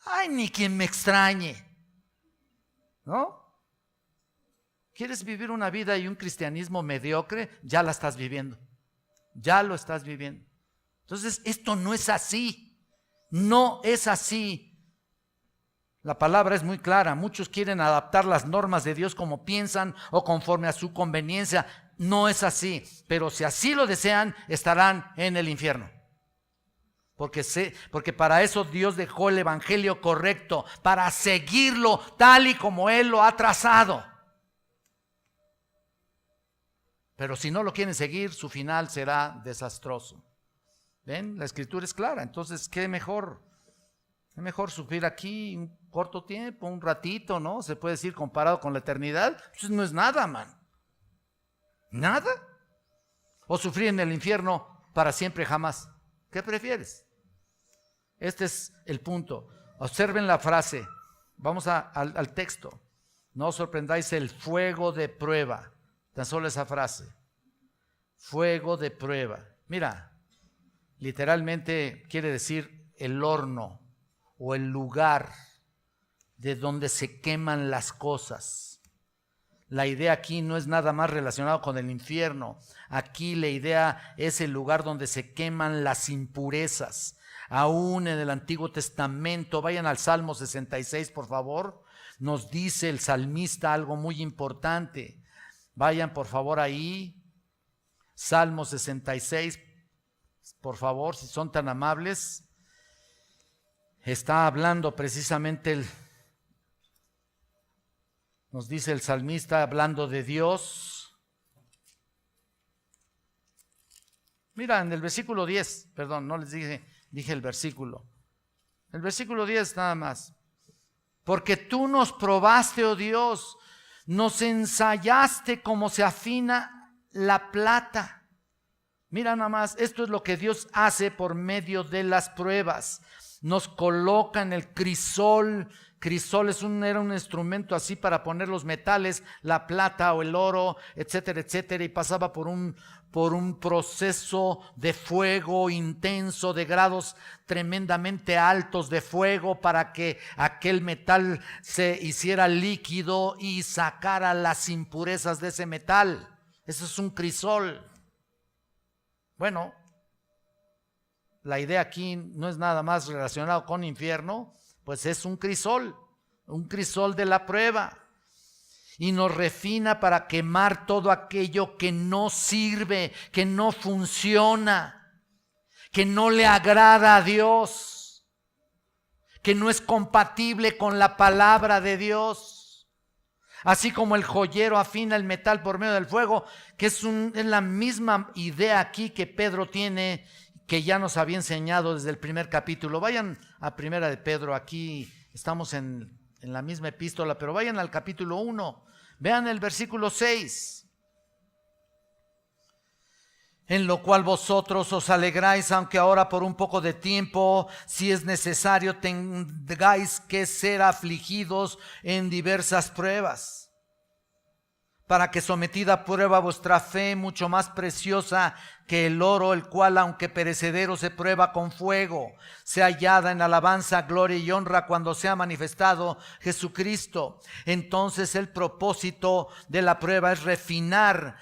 Ay, ni quien me extrañe, ¿no? ¿Quieres vivir una vida y un cristianismo mediocre? Ya la estás viviendo. Ya lo estás viviendo. Entonces, esto no es así. No es así. La palabra es muy clara. Muchos quieren adaptar las normas de Dios como piensan o conforme a su conveniencia. No es así. Pero si así lo desean, estarán en el infierno. Porque para eso Dios dejó el evangelio correcto, para seguirlo tal y como Él lo ha trazado. Pero si no lo quieren seguir, su final será desastroso. ¿Ven? La escritura es clara. Entonces, ¿qué mejor? Es mejor sufrir aquí un corto tiempo, un ratito, ¿no? Se puede decir comparado con la eternidad. Pues no es nada, man. ¿Nada? O sufrir en el infierno para siempre jamás. ¿Qué prefieres? Este es el punto. Observen la frase. Vamos al texto. No os sorprendáis el fuego de prueba. Tan solo esa frase. Fuego de prueba. Mira, literalmente quiere decir el horno o el lugar de donde se queman las cosas. La idea aquí no es nada más relacionado con el infierno. Aquí la idea es el lugar donde se queman las impurezas. Aún en el Antiguo Testamento, vayan al Salmo 66, por favor, nos dice el salmista algo muy importante. Vayan por favor ahí, Salmo 66, por favor, si son tan amables. Está hablando precisamente, nos dice el salmista, hablando de Dios. Mira, en el versículo 10, perdón, no les dije el versículo. El versículo 10 nada más. Porque tú nos probaste, oh Dios, nos ensayaste como se afina la plata. Mira nada más, esto es lo que Dios hace por medio de las pruebas. Nos coloca en el crisol. Crisol era un instrumento así para poner los metales, la plata o el oro, etcétera, etcétera, y pasaba por un proceso de fuego intenso, de grados tremendamente altos de fuego, para que aquel metal se hiciera líquido y sacara las impurezas de ese metal. Eso es un crisol. Bueno, la idea aquí no es nada más relacionado con infierno, pues es un crisol de la prueba. Y nos refina para quemar todo aquello que no sirve, que no funciona, que no le agrada a Dios, que no es compatible con la palabra de Dios. Así como el joyero afina el metal por medio del fuego, que es la misma idea aquí que Pedro tiene, que ya nos había enseñado desde el primer capítulo. Vayan a Primera de Pedro, aquí estamos en la misma epístola, pero vayan al capítulo 1, vean el versículo 6. En lo cual vosotros os alegráis, aunque ahora por un poco de tiempo, si es necesario, tengáis que ser afligidos en diversas pruebas, para que sometida a prueba vuestra fe, mucho más preciosa que el oro, el cual aunque perecedero se prueba con fuego, sea hallada en alabanza, gloria y honra cuando sea manifestado Jesucristo. Entonces el propósito de la prueba es refinar.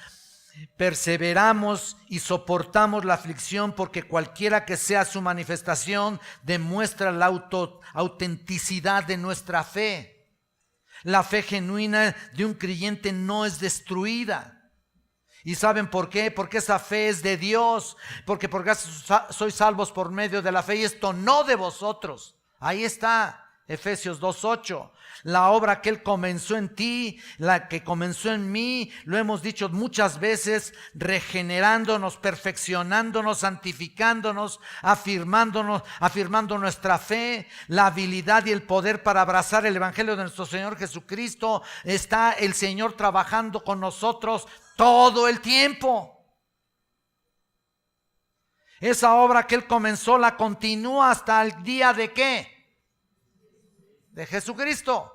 Perseveramos y soportamos la aflicción, porque cualquiera que sea su manifestación demuestra la autenticidad de nuestra fe. La fe genuina de un creyente no es destruida. ¿Y saben por qué? Porque esa fe es de Dios. Porque sois salvos por medio de la fe, y esto no de vosotros. Ahí está Efesios 2:8. La obra que Él comenzó en ti, la que comenzó en mí, lo hemos dicho muchas veces, regenerándonos, perfeccionándonos, santificándonos, afirmando nuestra fe, la habilidad y el poder para abrazar el evangelio de nuestro Señor Jesucristo. Está el Señor trabajando con nosotros todo el tiempo. Esa obra que Él comenzó la continúa hasta el día de ¿qué? De Jesucristo.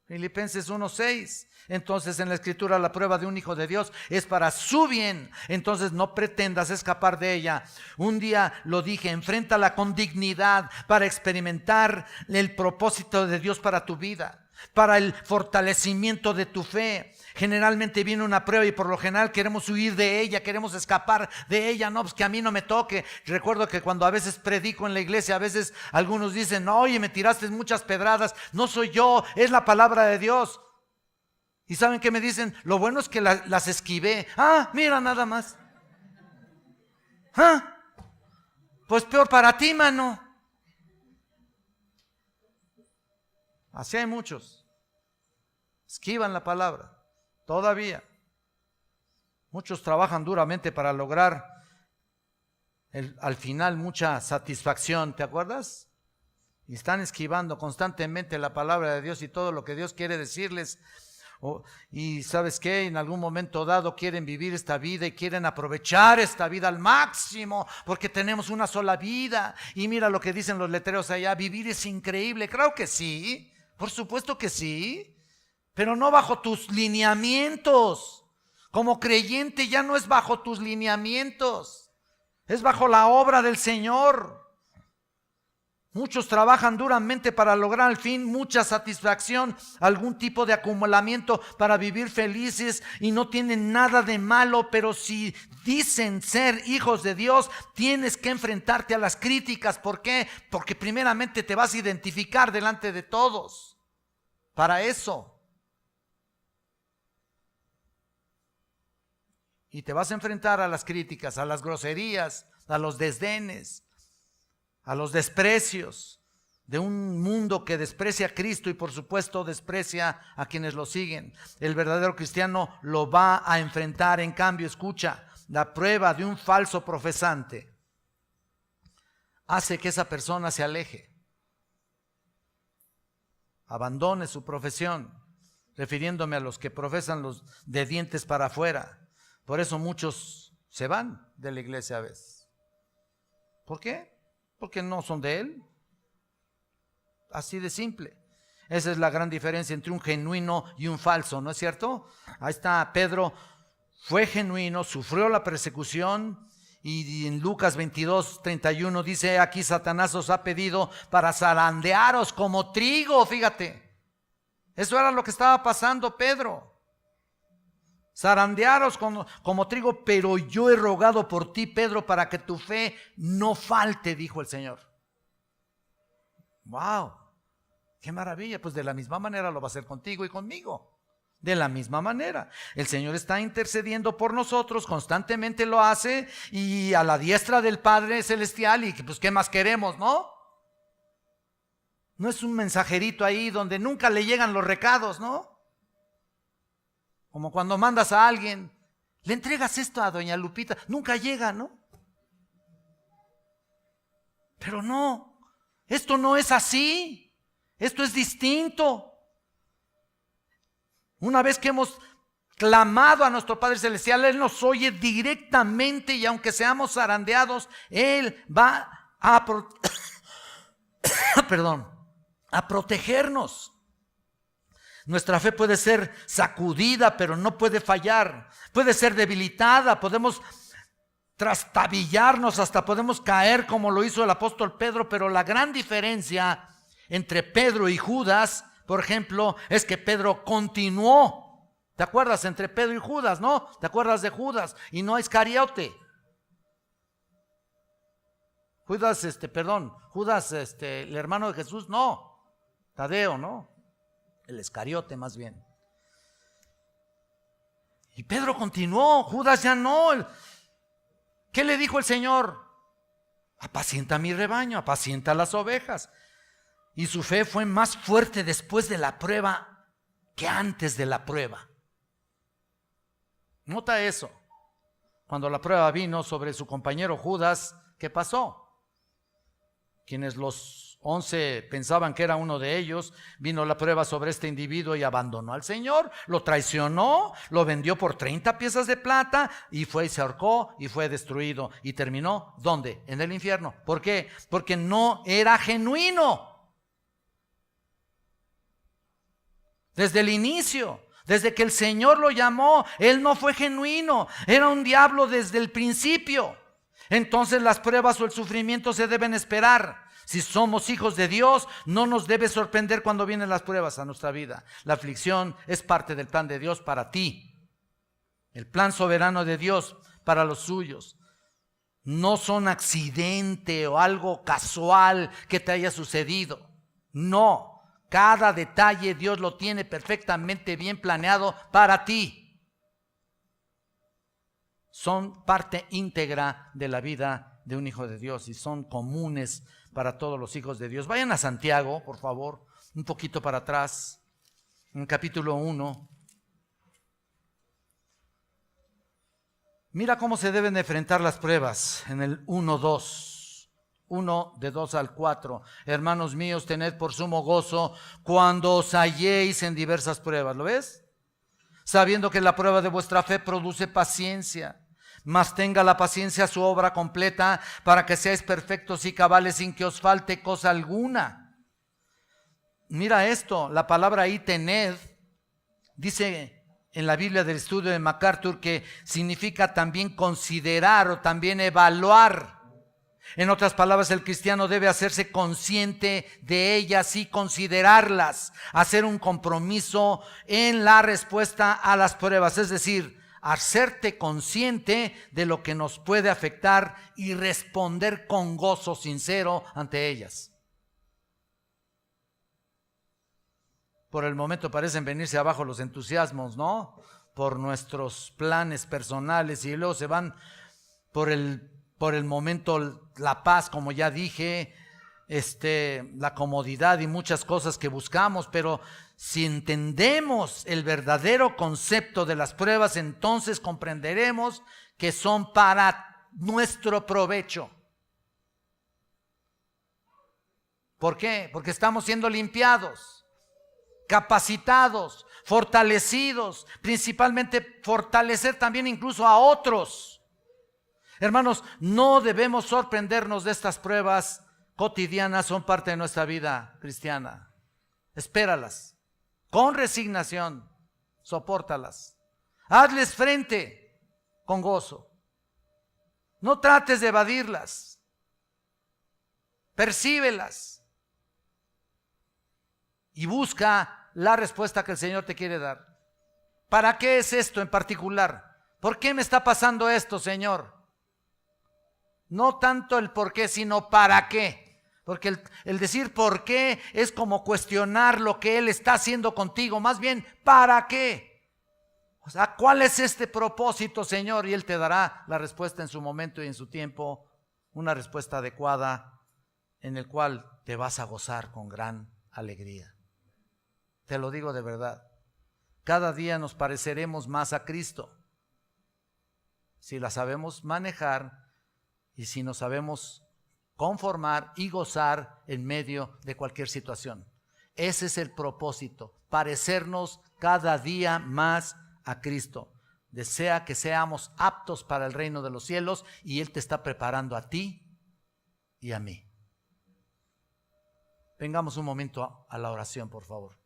Filipenses 1:6. Entonces en la Escritura la prueba de un hijo de Dios es para su bien. Entonces no pretendas escapar de ella. Un día lo dije, enfréntala con dignidad para experimentar el propósito de Dios para tu vida, para el fortalecimiento de tu fe. Generalmente viene una prueba y por lo general queremos huir de ella, queremos escapar de ella. No, pues que a mí no me toque. Recuerdo que cuando a veces predico en la iglesia, a veces algunos dicen, oye, me tiraste muchas pedradas. No soy yo, es la palabra de Dios. ¿Y saben qué me dicen? Lo bueno es que las esquivé. Mira nada más. Pues peor para ti, mano. Así hay muchos. Esquivan la palabra. Todavía. Muchos trabajan duramente para lograr al final mucha satisfacción. ¿Te acuerdas? Y están esquivando constantemente la palabra de Dios y todo lo que Dios quiere decirles. Y ¿sabes qué? En algún momento dado quieren vivir esta vida y quieren aprovechar esta vida al máximo porque tenemos una sola vida. Y mira lo que dicen los letreros allá, vivir es increíble. Claro que sí, por supuesto que sí, pero no bajo tus lineamientos. Como creyente ya no es bajo tus lineamientos, es bajo la obra del Señor. Muchos trabajan duramente para lograr al fin mucha satisfacción, algún tipo de acumulamiento para vivir felices y no tienen nada de malo, pero si dicen ser hijos de Dios, tienes que enfrentarte a las críticas. ¿Por qué? Porque primeramente te vas a identificar delante de todos. Para eso. Y te vas a enfrentar a las críticas, a las groserías, a los desdenes, a los desprecios de un mundo que desprecia a Cristo y por supuesto desprecia a quienes lo siguen. El verdadero cristiano lo va a enfrentar. En cambio, escucha, la prueba de un falso profesante hace que esa persona se aleje, abandone su profesión, refiriéndome a los que profesan los de dientes para afuera. Por eso muchos se van de la iglesia a veces. ¿Por qué? Porque no son de Él. Así de simple. Esa es la gran diferencia entre un genuino y un falso, ¿no es cierto? Ahí está Pedro, fue genuino, sufrió la persecución y en Lucas 22:31 dice, aquí Satanás os ha pedido para zarandearos como trigo, fíjate. Eso era lo que estaba pasando, Pedro. Zarandearos como trigo, pero yo he rogado por ti, Pedro, para que tu fe no falte, dijo el Señor. ¡Wow! ¡Qué maravilla! Pues de la misma manera lo va a hacer contigo y conmigo. De la misma manera. El Señor está intercediendo por nosotros, constantemente lo hace, y a la diestra del Padre Celestial, y pues ¿qué más queremos, no? No es un mensajerito ahí donde nunca le llegan los recados, ¿no? Como cuando mandas a alguien, le entregas esto a doña Lupita, nunca llega, ¿no? Pero no, esto no es así, esto es distinto. Una vez que hemos clamado a nuestro Padre Celestial, Él nos oye directamente y aunque seamos zarandeados, Él va a protegernos. Nuestra fe puede ser sacudida, pero no puede fallar. Puede ser debilitada, podemos trastabillarnos, hasta podemos caer como lo hizo el apóstol Pedro. Pero la gran diferencia entre Pedro y Judas, por ejemplo, es que Pedro continuó. ¿Te acuerdas? Entre Pedro y Judas, ¿no? ¿Te acuerdas de Judas? Y no Iscariote. Judas, el hermano de Jesús, no. Tadeo, ¿no? El Iscariote más bien. Y Pedro continuó, Judas ya no. ¿Qué le dijo el Señor? Apacienta mi rebaño, apacienta las ovejas. Y su fe fue más fuerte después de la prueba que antes de la prueba. Nota eso. Cuando la prueba vino sobre su compañero Judas, ¿qué pasó? Quienes los 11 pensaban que era uno de ellos, vino la prueba sobre este individuo y abandonó al Señor, lo traicionó, lo vendió por 30 piezas de plata y fue y se ahorcó y fue destruido y terminó, ¿dónde? En el infierno. ¿Por qué? Porque no era genuino. Desde el inicio, desde que el Señor lo llamó, Él no fue genuino, era un diablo desde el principio. Entonces las pruebas o el sufrimiento se deben esperar. Si somos hijos de Dios, no nos debe sorprender cuando vienen las pruebas a nuestra vida. La aflicción es parte del plan de Dios para ti. El plan soberano de Dios para los suyos. No son accidente o algo casual que te haya sucedido. No, cada detalle Dios lo tiene perfectamente bien planeado para ti. Son parte íntegra de la vida de un hijo de Dios y son comunes para todos los hijos de Dios. Vayan a Santiago, por favor, un poquito para atrás, en capítulo 1. Mira cómo se deben de enfrentar las pruebas en el 1:2. 1 de 2 al 4. Hermanos míos, tened por sumo gozo cuando os halléis en diversas pruebas. ¿Lo ves? Sabiendo que la prueba de vuestra fe produce paciencia. Mas tenga la paciencia su obra completa para que seáis perfectos y cabales sin que os falte cosa alguna. Mira esto, la palabra ahí tened, dice en la Biblia del estudio de MacArthur que significa también considerar o también evaluar. En otras palabras, el cristiano debe hacerse consciente de ellas y considerarlas, hacer un compromiso en la respuesta a las pruebas, es decir, hacerte consciente de lo que nos puede afectar y responder con gozo sincero ante ellas. Por el momento parecen venirse abajo los entusiasmos, ¿no? Por nuestros planes personales y luego se van por el momento la paz, como ya dije, la comodidad y muchas cosas que buscamos, pero si entendemos el verdadero concepto de las pruebas, entonces comprenderemos que son para nuestro provecho. ¿Por qué? Porque estamos siendo limpiados, capacitados, fortalecidos, principalmente fortalecer también incluso a otros. Hermanos, no debemos sorprendernos de estas pruebas cotidianas, son parte de nuestra vida cristiana. Espéralas. Con resignación, sopórtalas. Hazles frente con gozo. No trates de evadirlas. Percíbelas. Y busca la respuesta que el Señor te quiere dar. ¿Para qué es esto en particular? ¿Por qué me está pasando esto, Señor? No tanto el por qué, sino para qué. Porque el decir por qué es como cuestionar lo que Él está haciendo contigo. Más bien, ¿para qué? O sea, ¿cuál es este propósito, Señor? Y Él te dará la respuesta en su momento y en su tiempo. Una respuesta adecuada en el cual te vas a gozar con gran alegría. Te lo digo de verdad. Cada día nos pareceremos más a Cristo. Si la sabemos manejar y si nos sabemos conformar y gozar en medio de cualquier situación. Ese es el propósito, parecernos cada día más a Cristo. Desea que seamos aptos para el reino de los cielos y Él te está preparando a ti y a mí. Vengamos un momento a la oración, por favor.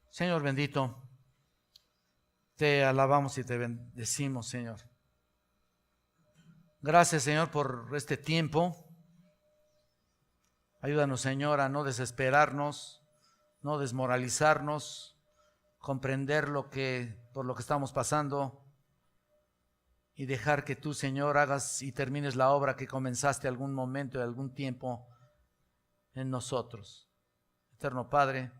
Señor bendito, te alabamos y te bendecimos, Señor. Gracias, Señor, por este tiempo. Ayúdanos, Señor, a no desesperarnos, no desmoralizarnos, comprender por lo que estamos pasando y dejar que tú, Señor, hagas y termines la obra que comenzaste algún momento y algún tiempo en nosotros. Eterno Padre,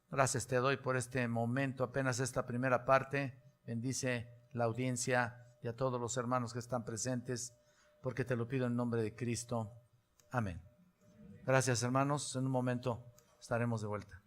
gracias te doy por este momento, apenas esta primera parte. Bendice la audiencia y a todos los hermanos que están presentes, porque te lo pido en nombre de Cristo. Amén. Gracias, hermanos. En un momento estaremos de vuelta.